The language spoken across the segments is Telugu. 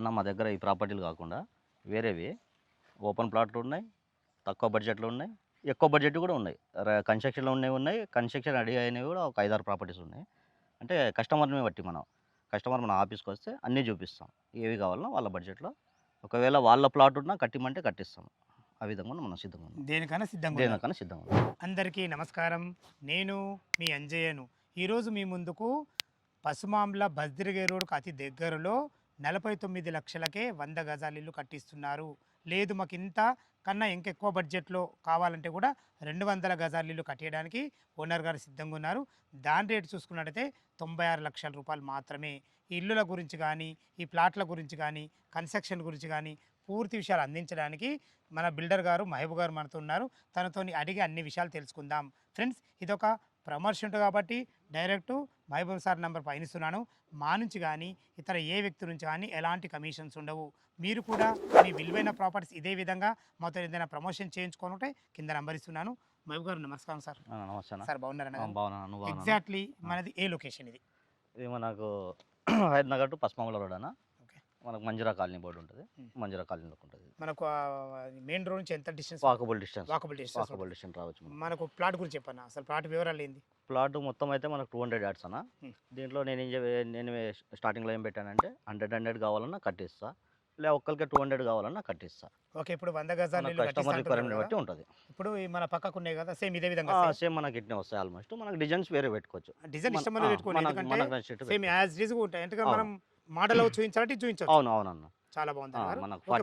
అన్న మా దగ్గర ఈ ప్రాపర్టీలు కాకుండా వేరేవి ఓపెన్ ప్లాట్లు ఉన్నాయి, తక్కువ బడ్జెట్లో ఉన్నాయి, ఎక్కువ బడ్జెట్ కూడా ఉన్నాయి. కన్స్ట్రక్షన్లో ఉన్నాయి, కన్స్ట్రక్షన్ రెడీ అయినవి కూడా ఒక 5, 6 ప్రాపర్టీస్ ఉన్నాయి. అంటే కస్టమర్ని బట్టి కస్టమర్ మన ఆఫీస్కి వస్తే అన్నీ చూపిస్తాం. ఏవి కావాలన్నా వాళ్ళ బడ్జెట్లో. ఒకవేళ వాళ్ళ ప్లాట్ ఉన్నా కట్టిమంటే కట్టిస్తాం. ఆ విధంగా మనం సిద్ధంగా ఉన్నాం. దేనికైనా సిద్ధంగా దేనికన్నా సిద్ధంగా ఉన్నాం. అందరికీ నమస్కారం. నేను మీ అంజయ్యను. ఈరోజు మీ ముందుకు పసుమాంబ్ల బస్దిరిగే రోడ్కు అతి దగ్గరలో 49 లక్షలకే 100 గజాల ఇల్లు కట్టిస్తున్నారు. లేదు మాకు ఇంత కన్నా ఇంకెక్కువ బడ్జెట్లో కావాలంటే కూడా 200 గజాల ఇల్లు కట్టేయడానికి ఓనర్ గారు సిద్ధంగా ఉన్నారు. దాని రేటు చూసుకున్నట్టయితే 96 లక్షల రూపాయలు మాత్రమే. ఈ ఇల్లుల గురించి కానీ, ఈ ప్లాట్ల గురించి కానీ, కన్స్ట్రక్షన్ గురించి కానీ పూర్తి విషయాలు అందించడానికి మన బిల్డర్ గారు మహబూబ్ గారు మనతో ఉన్నారు. తనతోని అడిగి అన్ని విషయాలు తెలుసుకుందాం. ఫ్రెండ్స్, ఇదొక ప్రమోషన్ ఉంటుంది కాబట్టి డైరెక్ట్ మహబూబ్ సార్ నెంబర్ పైన ఇస్తున్నాను. మా నుంచి కానీ ఇతర ఏ వ్యక్తి నుంచి కానీ ఎలాంటి కమిషన్స్ ఉండవు. మీరు కూడా మీ విలువైన ప్రాపర్టీస్ ఇదే విధంగా మాతో ఏదైనా ప్రమోషన్ చేయించుకోనుంటే కింద నెంబర్ ఇస్తున్నాను. మహబూబ్ గారు నమస్కారం సార్. నమస్తే సార్ బాగున్నారన్న? బాగున్నాను. ఎగ్జాక్ట్లీ మనది ఏ లొకేషన్ ఇది? ఇది మనకు హైదరాబాద్ టు పసుమాంబల రోడ్ అన్న. మనకు మంజీరా కాలనీ బోర్డు ఉంటుంది. మంజీరా కాలనీలోకి ఉంటుంది. మనకు మెయిన్ రోడ్ నుంచి ఎంత డిస్టెన్స్? వాకబుల్ డిస్టెన్స్ రావచ్చు. మనకు ప్లాట్ గురించి చెప్పన్నా, అసలు ప్లాట్ వివరాలు ఏంది? ప్లాట్ మొత్తం అయితే మనకు 200 యార్డ్స్ అన్న. దీంట్లో నేను స్టార్టింగ్లో ఏం పెట్టానంటే 100 కావాలన్నా కట్టిస్తా, లేదా ఒక్కరికి 200 కావాలన్నా కట్టిస్తా. ఓకే, ఇప్పుడు 100 గజాలు కస్టమర్ రిక్వైర్మెంట్ బట్టి ఉంటుంది. ఇప్పుడు మన పక్కకు ఉన్నాయి కదా, సేమ్ ఇదే విధంగా సేమ్ మనకి ఇట్నే వస్తాయి. ఆల్మోస్ట్ మనకు డిజైన్స్ వేరే పెట్టుకోవచ్చు. డిజైన్ ఇష్టం పెట్టుకోవచ్చు, సేమ్ యాజ్ రీజ్ ఉంటాయి. ఎందుకంటే మనం మోడల్ చూపించాలంటే చూపించవచ్చు. అవునవునన్న, చాలా బాగుంది.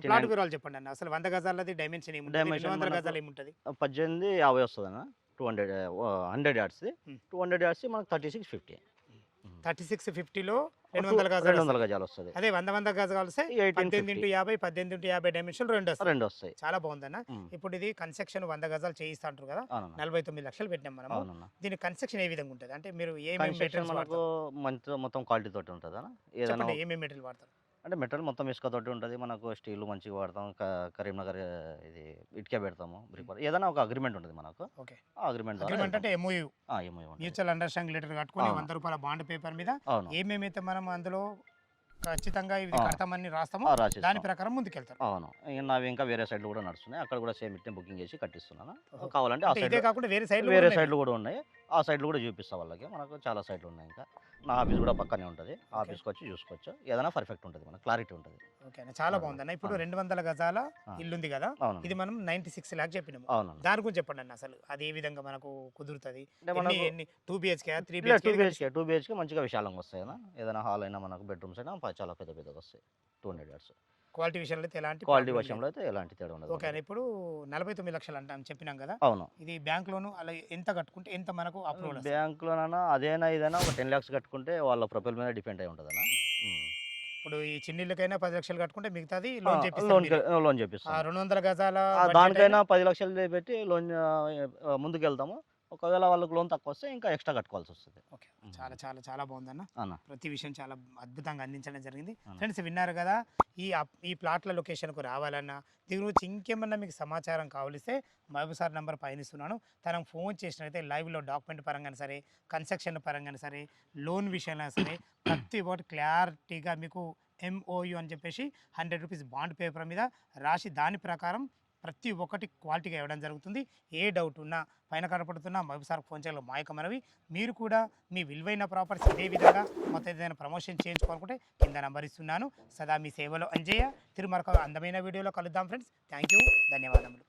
ప్లాట్ వివరాలు చెప్పండి అన్న. అసలు 100 గజాలది డైమెన్షన్ ఏముంటుంది? 200 గజాలు ఏముంటుంది? 1850 వస్తుంది అన్న. 100 యార్డ్స్ 200 యార్డ్స్ మనకు 3650. 3650లో 200 గజాలు వస్తుంది. అదే 100 గజాలు వస్తే 18x50 డైమెన్షన్ రెండు వస్తాయి. చాలా బాగుందన్న. ఇప్పుడు ఇది కన్స్ట్రక్షన్ 100 గజాలు చేయిస్తా అంటారు కదా, 49 లక్షలు పెట్టినాం మనం. దీని కన్స్ట్రక్షన్ ఏ విధంగా ఉంటుంది అంటే మీరు ఏమేమి మెటీరియల్స్ వాడతారు? మొత్తం క్వాలిటీ తోటి ఉంటుంది అన్న. ఏదైనా ఏమేమి మెటీరియల్ వాడతారు అంటే మెటీరియల్ మొత్తం ఇసుక తోటి ఉంటుంది. మనకు స్టీల్ మంచిగా వాడతాం. కరీంనగర్ ఇది ఇటుకే పెడతాము. ఏదైనా ఒక అగ్రిమెంట్ ఉంటుంది మనకు. ఓకే, అగ్రిమెంట్ అంటే MOU, మ్యూచువల్ అండర్స్టాండింగ్ లెటర్ కట్టుకుని 100 రూపాయల బాండ్ పేపర్ మీద ఏమేమైతే మనం అందులో ఖచ్చితంగా ఇది కడతామని రాస్తాము, దాని ప్రకారం ముందుకెళ్తారు. అవును, నావి ఇంకా వేరే సైడ్లు కూడా నడుస్తున్నాయి. అక్కడ కూడా సేమ్ ఇట్నే బుకింగ్ చేసి కట్టిస్తున్నాను. కావాలంటే ఇదే కాకుండా వేరే సైడ్లు కూడా ఉన్నాయి. ఆ సైడ్లు కూడా చూపిస్తా వాళ్ళకి. మనకు చాలా సైడ్లు ఉన్నాయి. ఇంకా నా ఆఫీస్ కూడా పక్కనే ఉంటుంది. ఆఫీస్కి వచ్చి చూసుకోవచ్చు. ఏదైనా పర్ఫెక్ట్ ఉంటుంది, మనకు క్లారిటీ ఉంటుంది. ఓకే, చాలా బాగుందన్న. ఇప్పుడు 200 గజాల ఇల్లు ఉంది కదా, ఇది మనం 96 లాక్ చెప్పినాము. దాని గురించి చెప్పండి అన్న. అసలు అది ఏ విధంగా మనకు కుదురుతుంది? 2 BHK 3 BHK మంచిగా విశాలంగా వస్తాయి. ఏదైనా హాల్ అయినా మనకు బెడ్రూమ్స్ అయినా చాలా పెద్దగా వస్తాయి. 200 యార్డ్స్ క్వాలిటీ విషయంలో అయితే ఎలాంటి తేడా ఉండదు. ఓకే, ఇప్పుడు 49 లక్షలు అంటాం చెప్పినాం కదా. అవును, ఇది బ్యాంక్ లోను అలా ఎంత కట్టుకుంటే ఎంత మనకు అప్రూవల్? బ్యాంక్ లోనైనా అదేనా ఇదైనా ఒక 10 lakhs కట్టుకుంటే వాళ్ళ ప్రొఫైల్ మీద డిపెండ్ అయి ఉంటుంది అన్న. ఇప్పుడు ఈ చిన్నీళ్ళకైనా 10 లక్షలు కట్టుకుంటే మిగతాది లోన్ చేపిస్తాం. 200 గజాల దానికైనా 10 లక్షలు పెట్టి లోన్ ముందుకు వెళ్తాము. ఒకవేళ వాళ్ళకి లోన్ తక్కువ వస్తే ఇంకా ఎక్స్ట్రా కట్టుకోవాల్సి వస్తుంది. ఓకే, చాలా చాలా చాలా బాగుందన్న. ప్రతి విషయం చాలా అద్భుతంగా అందించడం జరిగింది. ఫ్రెండ్స్, విన్నారు కదా, ఈ ప్లాట్ల లొకేషన్కు రావాలన్నా దీని గురించి ఇంకేమన్నా మీకు సమాచారం కావలిస్తే మహబూబ్ సార్ నెంబర్ పైన ఇస్తున్నాను. తనకు ఫోన్ చేసినట్లయితే లైవ్లో డాక్యుమెంట్ పరంగా సరే, కన్స్ట్రక్షన్ పరంగా సరే, లోన్ విషయంలో సరే ప్రతి ఒక్కటి క్లారిటీగా మీకు MOU అని చెప్పేసి 100 రూపీస్ బాండ్ పేపర్ మీద రాసి దాని ప్రకారం ప్రతి ఒక్కటి క్వాలిటీగా ఇవ్వడం జరుగుతుంది. ఏ డౌట్ ఉన్నా పైన కనపడుతున్నా మహబూబ్ సార్కి ఫోన్ చేయాలి. మాయకమనవి మీరు కూడా మీ విలువైన ప్రాపర్టీస్ ఇదే విధంగా మొత్తం ఏదైనా ప్రమోషన్ చేయించుకోవాలనుకుంటే కింద నెంబర్ ఇస్తున్నాను. సదా మీ సేవలో అంజయ్య. తిరుమల అందమైన వీడియోలో కలుద్దాం ఫ్రెండ్స్. థ్యాంక్ యూ, ధన్యవాదములు.